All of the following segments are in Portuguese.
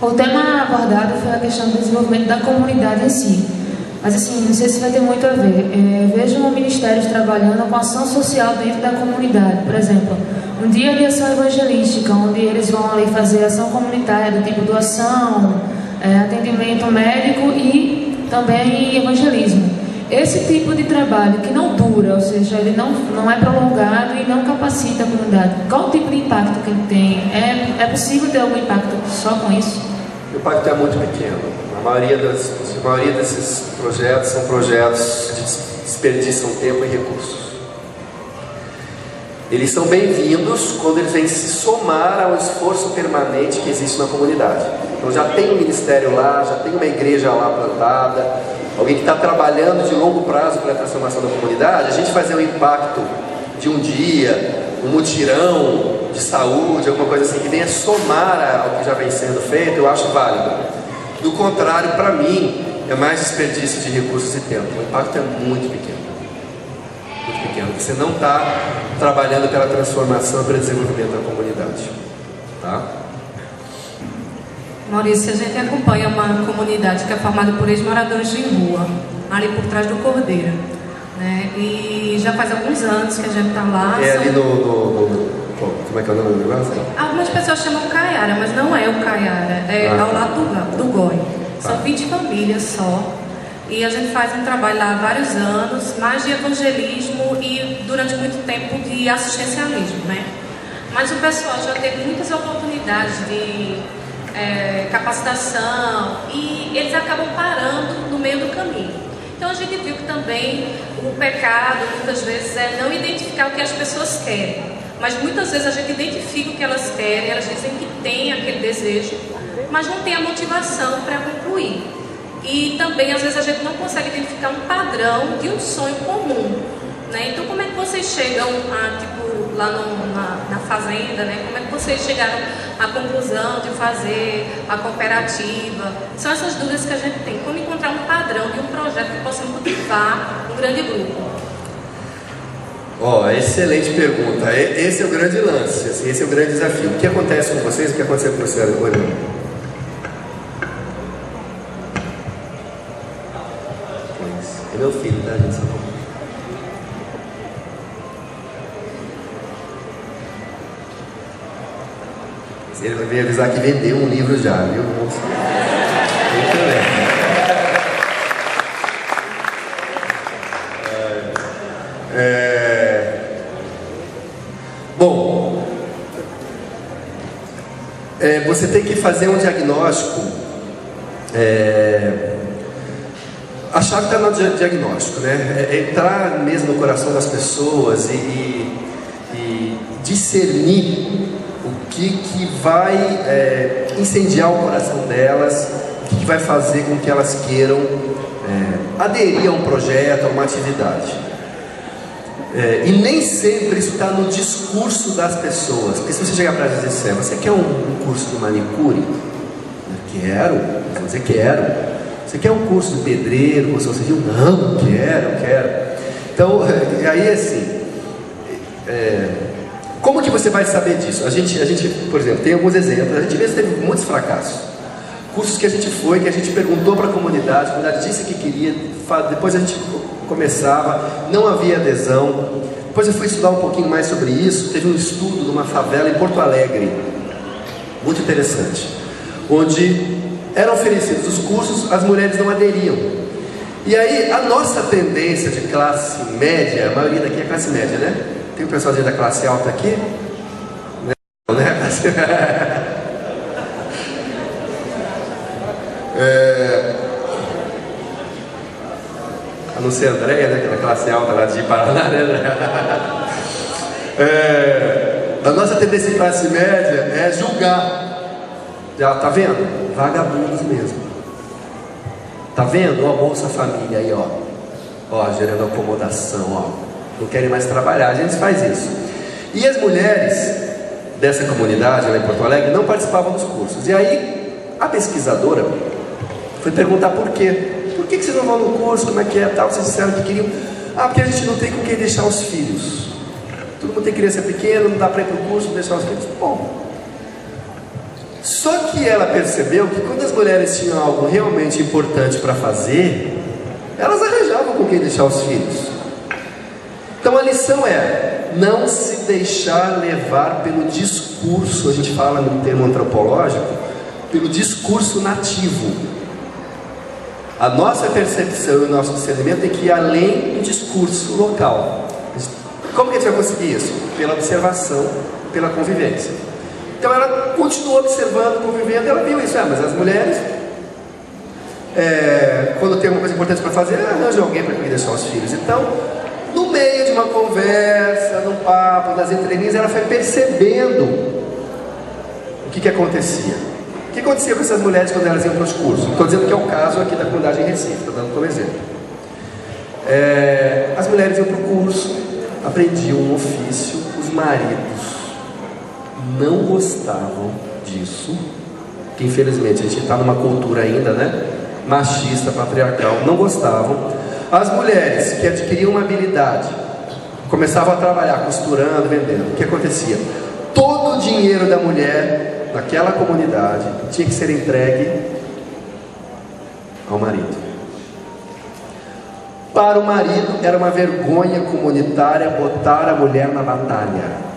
O tema abordado foi a questão do desenvolvimento da comunidade em si. Mas assim, não sei se vai ter muito a ver. Vejo ministérios trabalhando com ação social dentro da comunidade. Por exemplo, um dia de ação evangelística, onde eles vão ali fazer ação comunitária do tipo doação, atendimento médico e também evangelismo. Esse tipo de trabalho que não dura, ou seja, ele não é prolongado e não capacita a comunidade. Qual o tipo de impacto que ele tem? É possível ter algum impacto só com isso? O impacto é muito pequeno. A maioria desses projetos são projetos que desperdiçam tempo e recursos. Eles são bem-vindos quando eles vêm se somar ao esforço permanente que existe na comunidade. Então já tem um ministério lá, já tem uma igreja lá plantada, alguém que está trabalhando de longo prazo para a transformação da comunidade. A gente fazer um impacto de um dia, um mutirão de saúde, alguma coisa assim, que venha somar ao que já vem sendo feito, eu acho válido. Do contrário, para mim, é mais desperdício de recursos e tempo. O impacto é muito pequeno. Muito pequeno. Você não está trabalhando pela transformação, pelo desenvolvimento da comunidade. Tá? Maurício, a gente acompanha uma comunidade que é formada por ex-moradores de rua, ali por trás do Cordeiro, né? E já faz alguns anos que a gente está lá. Ali como é que é o nome do negócio? Algumas pessoas chamam Caiara, mas não é o Caiara, é ao lado do Goi. São 20 famílias só. E a gente faz um trabalho lá há vários anos, mais de evangelismo e durante muito tempo de assistencialismo, né? Mas o pessoal já teve muitas oportunidades de capacitação e eles acabam parando no meio do caminho. Então a gente viu que também o pecado muitas vezes é não identificar o que as pessoas querem, mas muitas vezes a gente identifica o que elas querem, elas dizem que tem aquele desejo, mas não tem a motivação para concluir. E também às vezes a gente não consegue identificar um padrão de um sonho comum, né? Então como é que vocês chegam a, tipo, lá na fazenda, né? Como é que vocês chegaram à conclusão de fazer a cooperativa? São essas dúvidas que a gente tem. Como encontrar um padrão de um projeto que possa motivar um grande grupo? Excelente pergunta. Esse é o grande lance, assim, esse é o grande desafio. O que acontece com vocês? O que aconteceu com a senhora? É meu filho, tá, gente? Ele vai vir avisar que vendeu um livro já, viu? Muito bem. Bom, você tem que fazer um diagnóstico. A chave está no diagnóstico, né? Entrar mesmo no coração das pessoas e discernir o que vai incendiar o coração delas, o que vai fazer com que elas queiram aderir a um projeto, a uma atividade. E nem sempre isso está no discurso das pessoas. Porque se você chegar para elas e dizer, você quer um curso de manicure? Eu quero. Eles vão dizer, quero. Você quer um curso de pedreiro, curso civil? Não, quero. Então, aí assim, como que você vai saber disso? A gente, por exemplo, tem alguns exemplos. A gente mesmo teve muitos fracassos. Cursos que a gente foi, que a gente perguntou para a comunidade disse que queria, depois a gente começava, não havia adesão. Depois eu fui estudar um pouquinho mais sobre isso. Teve um estudo de uma favela em Porto Alegre, muito interessante, onde eram oferecidos os cursos, as mulheres não aderiam. E aí a nossa tendência de classe média, a maioria daqui é classe média, né? Tem um pessoalzinho da classe alta aqui? Não, né? A não ser a Andréia, né? Que é da classe alta lá de Paraná, né? A nossa tendência de classe média é julgar. Já tá vendo? Vagabundos mesmo. Tá vendo? Ó, Bolsa Família aí, ó, gerando acomodação, ó. Não querem mais trabalhar, a gente faz isso. E as mulheres dessa comunidade lá em Porto Alegre não participavam dos cursos. E aí a pesquisadora foi perguntar por quê. Por que vocês não vão no curso? Como é que é? Tal? Vocês disseram que queriam. Porque a gente não tem com quem deixar os filhos. Todo mundo tem criança pequena, não dá para ir para o curso, deixar os filhos. Bom, Só que ela percebeu que quando as mulheres tinham algo realmente importante para fazer, elas arranjavam com quem deixar os filhos. Então a lição é: não se deixar levar pelo discurso, a gente fala no termo antropológico, pelo discurso nativo. A nossa percepção e o nosso discernimento tem que ir além do discurso local. Como que a gente vai conseguir isso? Pela observação, pela convivência. Então ela continuou observando, convivendo, e ela viu isso. Mas as mulheres, quando tem uma coisa importante para fazer, arranjam alguém para deixar os filhos. Então, no meio de uma conversa, num papo, nas entrelinhas, ela foi percebendo o que acontecia. O que acontecia com essas mulheres quando elas iam para os cursos? Estou dizendo que é o caso aqui da comunidade em Recife, estou dando como exemplo. As mulheres iam para o curso, aprendiam um ofício, os maridos não gostavam disso, que infelizmente a gente está numa cultura ainda, né, machista, patriarcal, não gostavam. As mulheres que adquiriam uma habilidade, começavam a trabalhar, costurando, vendendo, o que acontecia? Todo o dinheiro da mulher naquela comunidade tinha que ser entregue ao marido. Para o marido era uma vergonha comunitária botar a mulher na batalha.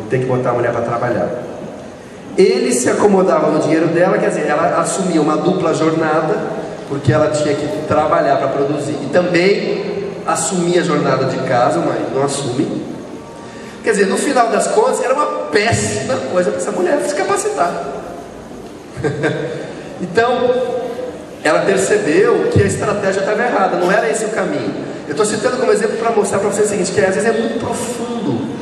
Tem que botar a mulher para trabalhar. Ele se acomodava no dinheiro dela, quer dizer, ela assumia uma dupla jornada, porque ela tinha que trabalhar para produzir e também assumia a jornada de casa, o marido não assume. Quer dizer, no final das contas, era uma péssima coisa para essa mulher se capacitar. Então, ela percebeu que a estratégia estava errada, não era esse o caminho. Eu estou citando como exemplo para mostrar para vocês o seguinte, que às vezes é muito profundo.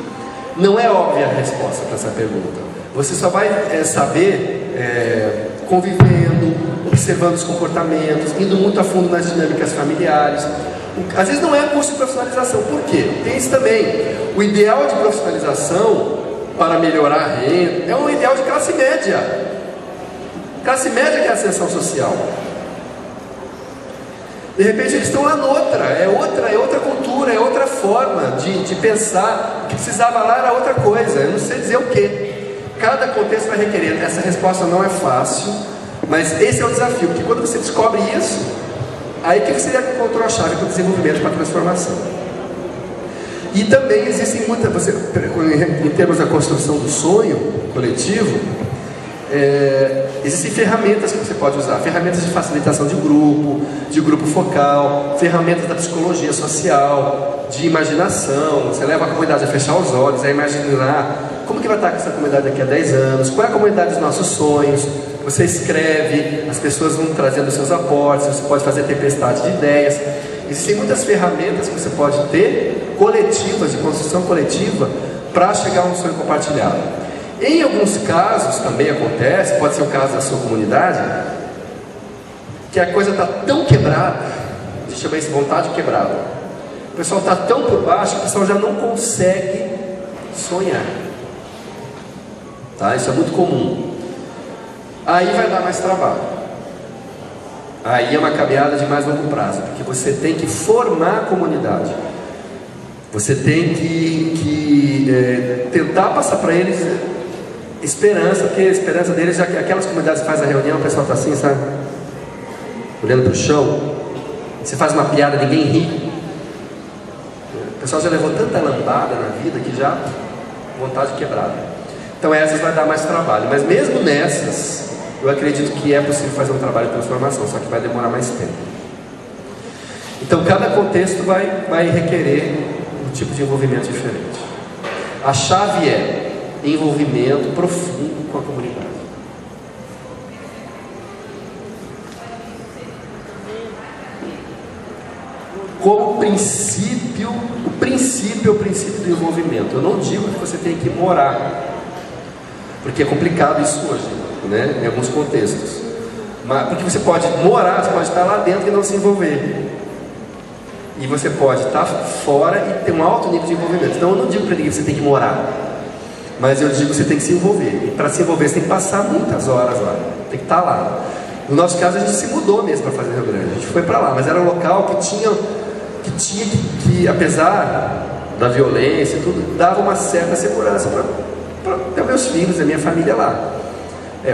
Não é óbvia a resposta para essa pergunta. Você só vai saber convivendo, observando os comportamentos, indo muito a fundo nas dinâmicas familiares. Às vezes não é curso de profissionalização. Por quê? Tem isso também. O ideal de profissionalização para melhorar a renda é um ideal de classe média. Classe média que é a ascensão social. De repente eles estão lá noutra, é outra cultura, é outra forma de pensar. O que precisava lá era outra coisa, eu não sei dizer o que. Cada contexto vai requerer. Essa resposta não é fácil, mas esse é o desafio, porque quando você descobre isso, aí que você encontrou a chave para o desenvolvimento, para a transformação. E também existem muitas, em termos da construção do sonho coletivo, existem ferramentas que você pode usar, ferramentas de facilitação de grupo focal, ferramentas da psicologia social, de imaginação. Você leva a comunidade a fechar os olhos, a imaginar como que vai estar com essa comunidade daqui a 10 anos, qual é a comunidade dos nossos sonhos. Você escreve, as pessoas vão trazendo seus aportes, você pode fazer tempestade de ideias. Existem muitas ferramentas que você pode ter, coletivas, de construção coletiva, para chegar a um sonho compartilhado. Em alguns casos também acontece, pode ser o caso da sua comunidade, que a coisa está tão quebrada, a gente chama isso de vontade quebrada. O pessoal está tão por baixo que o pessoal já não consegue sonhar. Tá? Isso é muito comum. Aí vai dar mais trabalho. Aí é uma caminhada de mais longo prazo, porque você tem que formar a comunidade. Você tem que tentar passar para eles esperança, porque a esperança deles, já que aquelas comunidades que faz a reunião, o pessoal está assim, sabe? Olhando para o chão. Você faz uma piada, ninguém ri. O pessoal já levou tanta lambada na vida que já vontade quebrada. Então essas vai dar mais trabalho, mas mesmo nessas, eu acredito que é possível fazer um trabalho de transformação, só que vai demorar mais tempo. Então cada contexto vai requerer um tipo de envolvimento diferente. A chave é envolvimento profundo com a comunidade. Como princípio, o princípio é o princípio do envolvimento. Eu não digo que você tem que morar, porque é complicado isso hoje, né? Em alguns contextos. Mas, porque você pode morar, você pode estar lá dentro e não se envolver. E você pode estar fora e ter um alto nível de envolvimento. Então eu não digo para ninguém que você tem que morar, mas eu digo que você tem que se envolver. E para se envolver você tem que passar muitas horas lá, tem que estar lá. No nosso caso a gente se mudou mesmo para fazer Rio Grande. A gente foi para lá, mas era um local que tinha que apesar da violência e tudo, dava uma certa segurança para meus filhos, a minha família lá.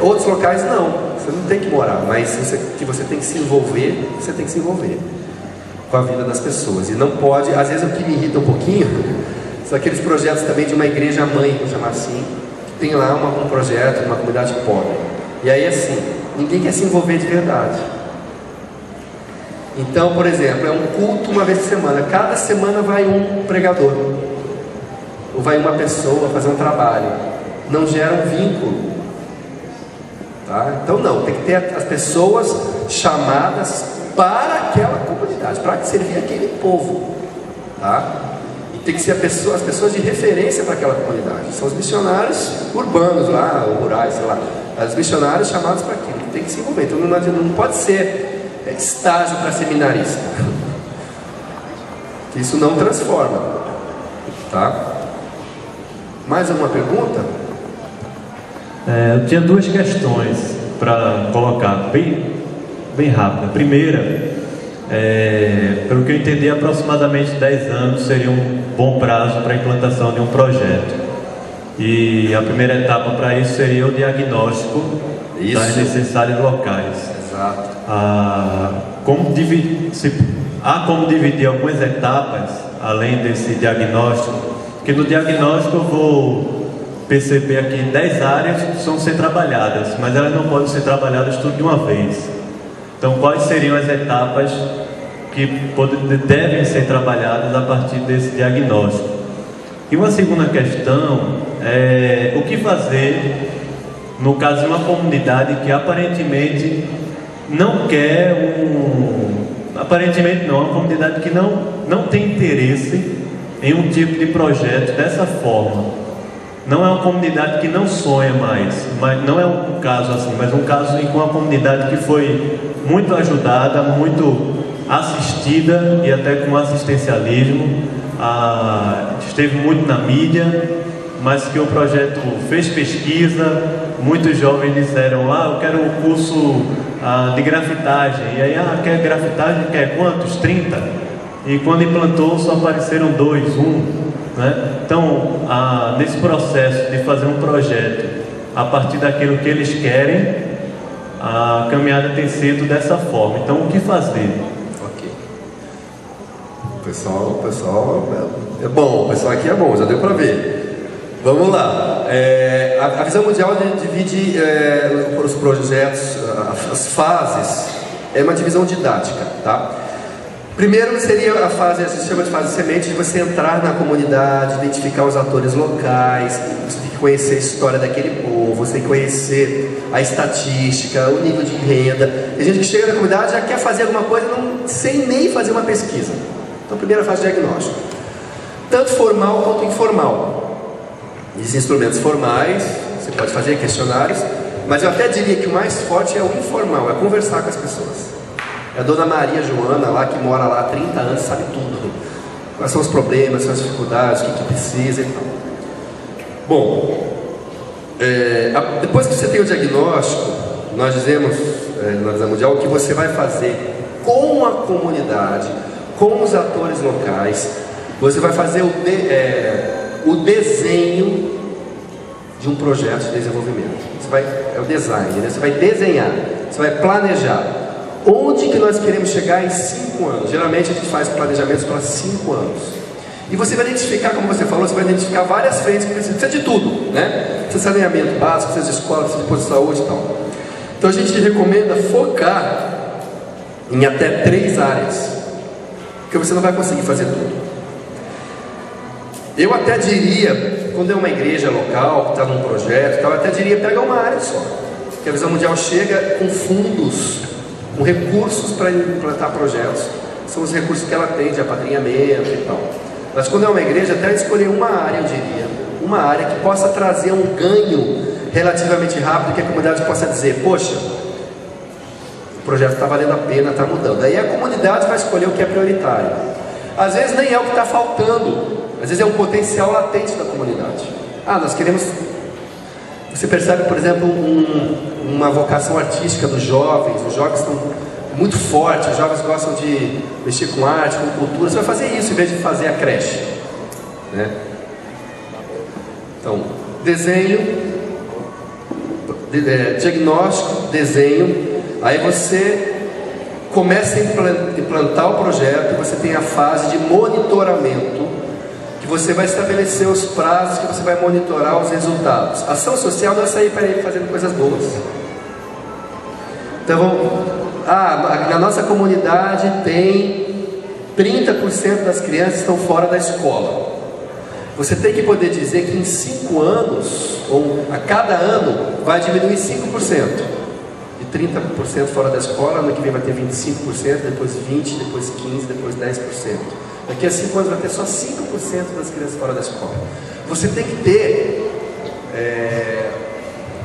Outros locais não, você não tem que morar, mas que você tem que se envolver, você tem que se envolver com a vida das pessoas. E não pode, às vezes o que me irrita um pouquinho são aqueles projetos também de uma igreja mãe, vou chamar assim, que tem lá um projeto, uma comunidade pobre. E aí assim, ninguém quer se envolver de verdade. Então, por exemplo, é um culto uma vez por semana, cada semana vai um pregador, ou vai uma pessoa fazer um trabalho, não gera um vínculo. Tá? Então não, tem que ter as pessoas chamadas para aquela comunidade, para servir aquele povo, tá? E tem que ser as pessoas de referência para aquela comunidade. São os missionários urbanos lá, ou rurais, sei lá, os missionários chamados para aquilo, tem que se envolver. Então não pode ser estágio para seminarista, isso não transforma, tá? Mais alguma pergunta? Eu tinha duas questões para colocar, bem rápida. A primeira, pelo que eu entendi, aproximadamente 10 anos seria um bom prazo para a implantação de um projeto. E a primeira etapa para isso seria o diagnóstico das necessidades locais. Exato. Há como dividir algumas etapas, além desse diagnóstico, porque no diagnóstico eu vou perceber aqui 10 áreas que precisam ser trabalhadas, mas elas não podem ser trabalhadas tudo de uma vez. Então, quais seriam as etapas que devem ser trabalhadas a partir desse diagnóstico? E uma segunda questão é o que fazer no caso de uma comunidade que aparentemente não quer aparentemente não, uma comunidade que não tem interesse em um tipo de projeto dessa forma. Não é uma comunidade que não sonha mais, mas não é um caso assim, mas um caso em que uma comunidade que foi muito ajudada, muito assistida e até com assistencialismo, esteve muito na mídia, mas que o projeto fez pesquisa, muitos jovens disseram, eu quero o curso de grafitagem, e aí, quer grafitagem, quer quantos? 30? E quando implantou só apareceram 2, 1. Né? Então, nesse processo de fazer um projeto a partir daquilo que eles querem, a caminhada tem sido dessa forma. Então, o que fazer? Ok. O pessoal é bom, o pessoal aqui é bom, já deu para ver. Vamos lá. A visão mundial divide os projetos, as fases, é uma divisão didática, tá? Primeiro seria a fase, a gente chama de fase semente, de você entrar na comunidade, identificar os atores locais, você tem que conhecer a história daquele povo, você tem que conhecer a estatística, o nível de renda. Tem gente que chega na comunidade e já quer fazer alguma coisa sem nem fazer uma pesquisa. Então, primeira fase de diagnóstico. Tanto formal quanto informal. Existem instrumentos formais, você pode fazer questionários, mas eu até diria que o mais forte é o informal, é conversar com as pessoas. É a dona Maria Joana lá, que mora lá há 30 anos, sabe tudo. Quais são os problemas, quais são as dificuldades, o que precisa e tal. Bom, depois que você tem o diagnóstico, nós dizemos, na visão mundial, o que você vai fazer com a comunidade, com os atores locais. Você vai fazer o desenho de um projeto de desenvolvimento. É o design, né? Você vai desenhar, você vai planejar. Onde que nós queremos chegar em 5 anos? Geralmente a gente faz planejamentos para 5 anos. E você vai identificar, como você falou, você vai identificar várias frentes que precisa de tudo, né? Precisa de saneamento básico, precisa de escola, precisa de posto de saúde e tal. Então a gente recomenda focar em até 3 áreas, porque você não vai conseguir fazer tudo. Eu até diria, quando é uma igreja local, que está num projeto, eu até diria, pega uma área só. Porque a visão mundial chega com fundos, com recursos para implantar projetos. São os recursos que ela tem de apadrinhamento e tal. Mas quando é uma igreja, até escolher uma área, eu diria, uma área que possa trazer um ganho relativamente rápido, que a comunidade possa dizer, poxa, o projeto está valendo a pena, está mudando. Aí a comunidade vai escolher o que é prioritário. Às vezes nem é o que está faltando, às vezes é um potencial latente da comunidade. Nós queremos... Você percebe, por exemplo, uma vocação artística dos jovens. Os jovens estão muito fortes, os jovens gostam de mexer com arte, com cultura. Você vai fazer isso em vez de fazer a creche, né? Então, desenho, diagnóstico, desenho. Aí você começa a implantar o projeto, você tem a fase de monitoramento, que você vai estabelecer os prazos, que você vai monitorar os resultados. Ação social não é sair para ele fazendo coisas boas. Então, na nossa comunidade tem 30% das crianças que estão fora da escola. Você tem que poder dizer que em 5 anos, ou a cada ano, vai diminuir 5%. De 30% fora da escola, ano que vem vai ter 25%, depois 20%, depois 15%, depois 10%. Daqui a 5 anos vai ter só 5% das crianças fora da escola. Você tem que ter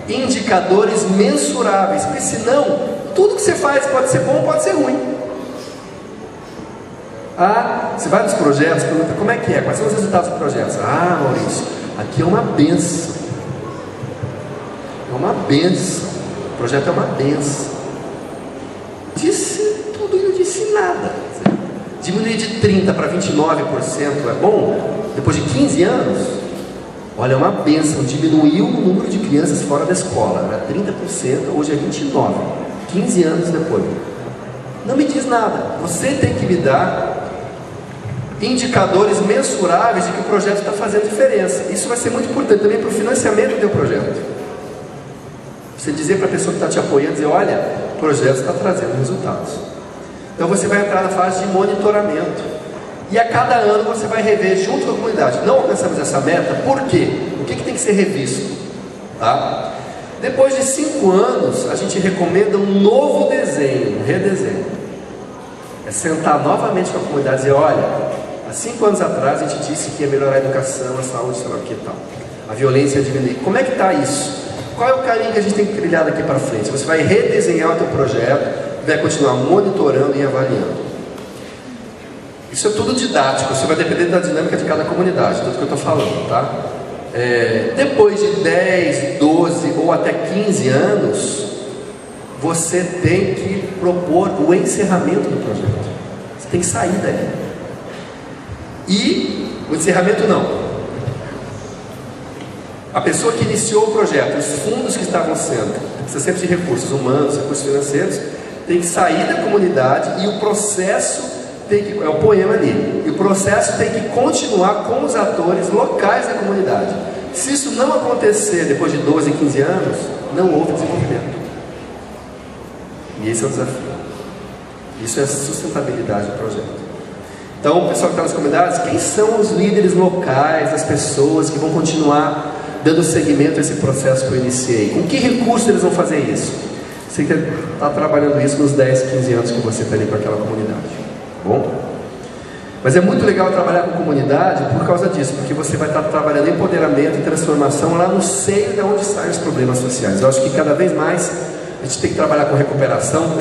indicadores mensuráveis, porque senão, tudo que você faz pode ser bom, pode ser ruim. Você vai nos projetos, pergunta como é que é, quais são os resultados dos projetos. Maurício, aqui é uma benção. É uma benção. O projeto é uma benção. Disse tudo e não disse nada. Diminuir de 30% para 29% é bom? Depois de 15 anos? Olha, é uma benção. Diminuiu o número de crianças fora da escola. Era 30%, hoje é 29%. 15 anos depois. Não me diz nada. Você tem que me dar indicadores mensuráveis de que o projeto está fazendo diferença. Isso vai ser muito importante também para o financiamento do teu projeto. Você dizer para a pessoa que está te apoiando, dizer, olha, o projeto está trazendo resultados. Então você vai entrar na fase de monitoramento. E a cada ano você vai rever junto com a comunidade. Não alcançamos essa meta, por quê? O que tem que ser revisto? Tá? Depois de 5 anos, a gente recomenda um novo desenho, um redesenho. É sentar novamente com a comunidade e dizer, olha, há 5 anos atrás a gente disse que ia melhorar a educação, a saúde, sei lá o que tal. A violência ia diminuir. Como é que está isso? Qual é o caminho que a gente tem que trilhar daqui para frente? Você vai redesenhar o teu projeto, vai continuar monitorando e avaliando. Isso é tudo didático, isso vai depender da dinâmica de cada comunidade, tudo que eu estou falando, tá? Depois de 10, 12 ou até 15 anos, você tem que propor o encerramento do projeto. Você tem que sair dali. E o encerramento não. A pessoa que iniciou o projeto, os fundos que estavam sendo, precisa sempre de recursos humanos, recursos financeiros, tem que sair da comunidade e o processo é o poema ali. E o processo tem que continuar com os atores locais da comunidade. Se isso não acontecer depois de 12, 15 anos, não houve desenvolvimento. E esse é o desafio. Isso é a sustentabilidade do projeto. Então, o pessoal que está nas comunidades, quem são os líderes locais, as pessoas que vão continuar dando seguimento a esse processo que eu iniciei? Com que recursos eles vão fazer isso? Você está trabalhando isso nos 10, 15 anos que você está ali com aquela comunidade. Tá bom? Mas é muito legal trabalhar com comunidade por causa disso, porque você vai estar trabalhando empoderamento e transformação lá no seio de onde saem os problemas sociais. Eu acho que cada vez mais a gente tem que trabalhar com recuperação,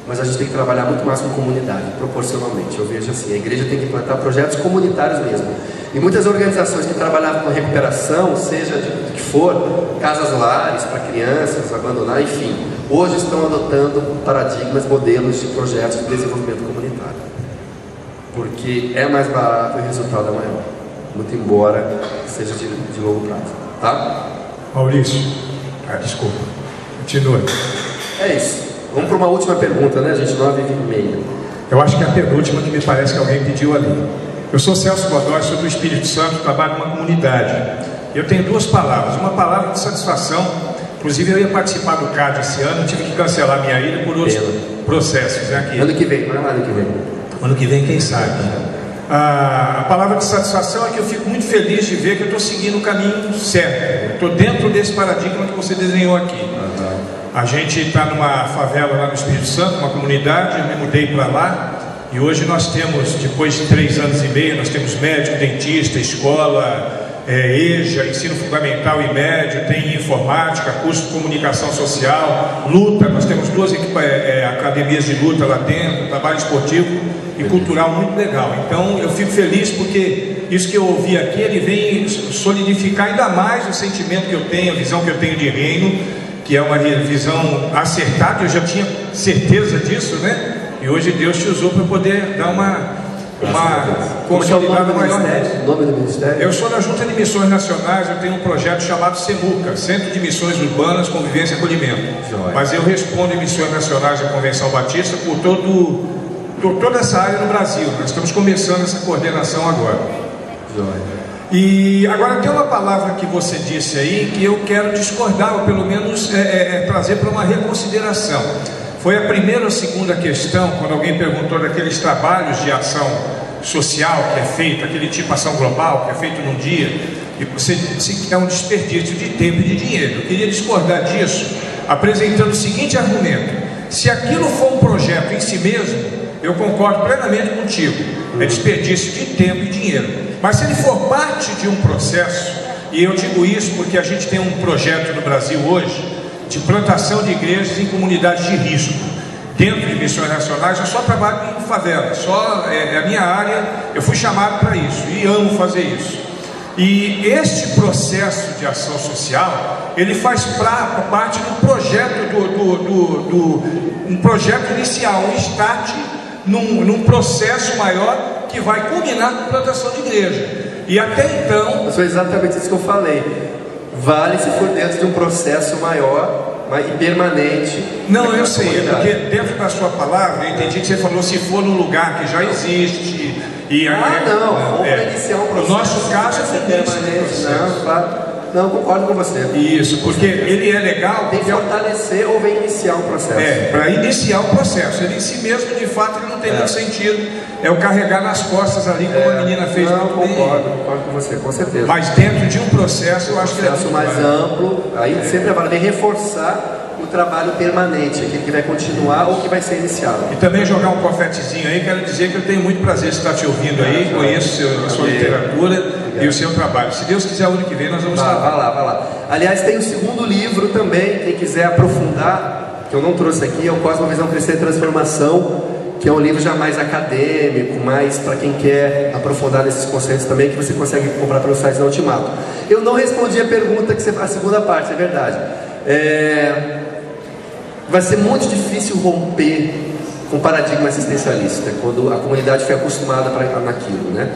mas a gente tem que trabalhar muito mais com comunidade, proporcionalmente. Eu vejo assim, a igreja tem que implantar projetos comunitários mesmo. E muitas organizações que trabalhavam com recuperação, seja do que for, casas-lares para crianças, abandonar, enfim, hoje estão adotando paradigmas, modelos de projetos de desenvolvimento comunitário. Porque é mais barato e o resultado é maior. Muito embora seja de longo prazo. Tá? Maurício, desculpa. Continua. É isso. Vamos para uma última pergunta, né, gente? 9h30. Eu acho que é a penúltima que me parece que alguém pediu ali. Eu sou Celso Godoy, sou do Espírito Santo, trabalho numa comunidade. Eu tenho 2 palavras. Uma palavra de satisfação. Inclusive eu ia participar do CAD esse ano, tive que cancelar minha ida por outros processos. Né, aqui. Ano que vem, não é ano que vem. Ano que vem, quem sabe. A palavra de satisfação é que eu fico muito feliz de ver que eu estou seguindo o caminho certo. Estou dentro desse paradigma que você desenhou aqui. A gente está numa favela lá no Espírito Santo, uma comunidade, eu me mudei para lá. E hoje nós temos, depois de 3 anos e meio, nós temos médico, dentista, escola, EJA, ensino fundamental e médio, tem informática, curso de comunicação social, luta, nós temos 2 academias de luta lá dentro, trabalho esportivo e cultural muito legal. Então eu fico feliz porque isso que eu ouvi aqui, ele vem solidificar ainda mais o sentimento que eu tenho, a visão que eu tenho de reino, que é uma visão acertada, eu já tinha certeza disso, né? E hoje Deus te usou para poder dar uma Como é que é o nome do ministério? O nome do ministério? Eu sou da Junta de Missões Nacionais, eu tenho um projeto chamado CEMUCA, Centro de Missões Urbanas, Convivência e Acolhimento. Joia. Mas eu respondo em Missões Nacionais da Convenção Batista por toda essa área no Brasil. Nós estamos começando essa coordenação agora. Joia. E agora tem uma palavra que você disse aí que eu quero discordar, ou pelo menos trazer para uma reconsideração. Foi a primeira ou segunda questão, quando alguém perguntou daqueles trabalhos de ação social que é feito, aquele tipo de ação global que é feito num dia, e você disse que é um desperdício de tempo e de dinheiro. Eu queria discordar disso, apresentando o seguinte argumento: se aquilo for um projeto em si mesmo, eu concordo plenamente contigo, é desperdício de tempo e dinheiro. Mas se ele for parte de um processo, e eu digo isso porque a gente tem um projeto no Brasil hoje de plantação de igrejas em comunidades de risco. Dentro de Missões Nacionais, eu só trabalho em favela, é a minha área, eu fui chamado para isso e amo fazer isso. E este processo de ação social, ele faz parte do projeto, um projeto inicial, um start num processo maior que vai culminar com a plantação de igreja. E até então... Foi exatamente isso que eu falei. Vale se for dentro de um processo maior e permanente. Não, eu sei, porque dentro da sua palavra, eu entendi que você falou se for num lugar que já existe. Vamos para iniciar um processo. No nosso caso é permanente. Não, concordo com você. Isso, porque ele é legal. Tem que fortalecer ou vem iniciar um processo. Para iniciar o processo. Ele em si mesmo, de fato, ele não tem muito sentido. É o carregar nas costas ali, como a menina fez muito bem. Concordo com você, com certeza. Mas dentro de um processo, eu acho que é processo mais amplo, aí sempre vem reforçar o trabalho permanente, aquele que vai continuar ou que vai ser iniciado. E também jogar um confetezinho aí, quero dizer que eu tenho muito prazer de estar te ouvindo aí, conheço a sua literatura e o seu trabalho. Se Deus quiser, o ano que vem nós vamos estar. Vai lá. Aliás, tem o segundo livro também, quem quiser aprofundar, que eu não trouxe aqui, é o Cosmovisão Crescer e Transformação, que é um livro já mais acadêmico, mais para quem quer aprofundar nesses conceitos também, que você consegue comprar pelo site da Ultimato. Eu não respondi a pergunta, a segunda parte, é verdade. Vai ser muito difícil romper com o paradigma assistencialista, quando a comunidade foi acostumada naquilo, né?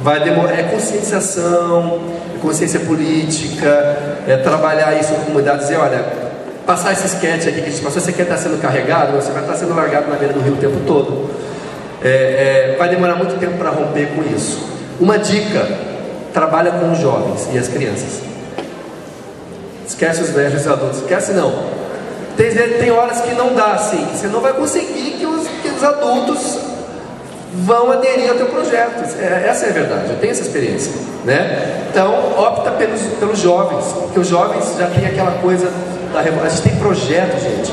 Vai demorar, conscientização, consciência política, trabalhar isso com a comunidade, dizer, olha, passar esse sketch aqui que a gente passou, você quer estar sendo carregado, você vai estar sendo largado na beira do rio o tempo todo. Vai demorar muito tempo para romper com isso. Uma dica: trabalha com os jovens e as crianças. Esquece os velhos e os adultos. Esquece não. Tem horas que não dá assim, que você não vai conseguir que os adultos vão aderir ao teu projeto. Essa é a verdade, eu tenho essa experiência, né? Então opta pelos jovens, porque os jovens já têm aquela coisa da revolução. A gente tem projetos, gente,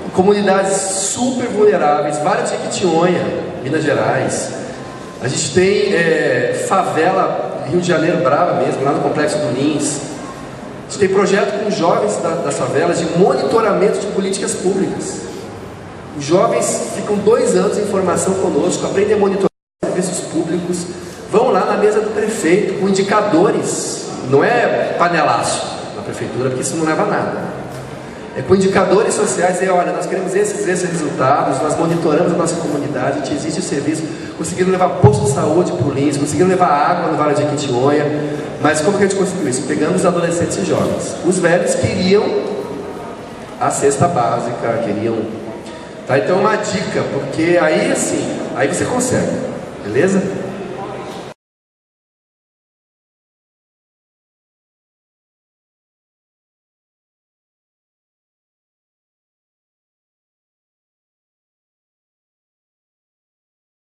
em comunidades super vulneráveis, Vale do Jequitinhonha, Minas Gerais. A gente tem favela Rio de Janeiro brava mesmo, lá no Complexo do Lins. A gente tem projeto com jovens das favelas de monitoramento de políticas públicas. Os jovens ficam 2 anos em formação conosco, aprendem a monitorar serviços públicos, vão lá na mesa do prefeito com indicadores, não é panelaço na prefeitura, porque isso não leva a nada. É com indicadores sociais, olha, nós queremos esses resultados, nós monitoramos a nossa comunidade, a gente exige o serviço, conseguiram levar posto de saúde para o Lins, conseguiram levar água no Vale de Jequitinhonha. Mas como que a gente conseguiu isso? Pegando os adolescentes e jovens. Os velhos queriam a cesta básica, queriam... Tá? Então uma dica, porque aí assim, aí você consegue, beleza?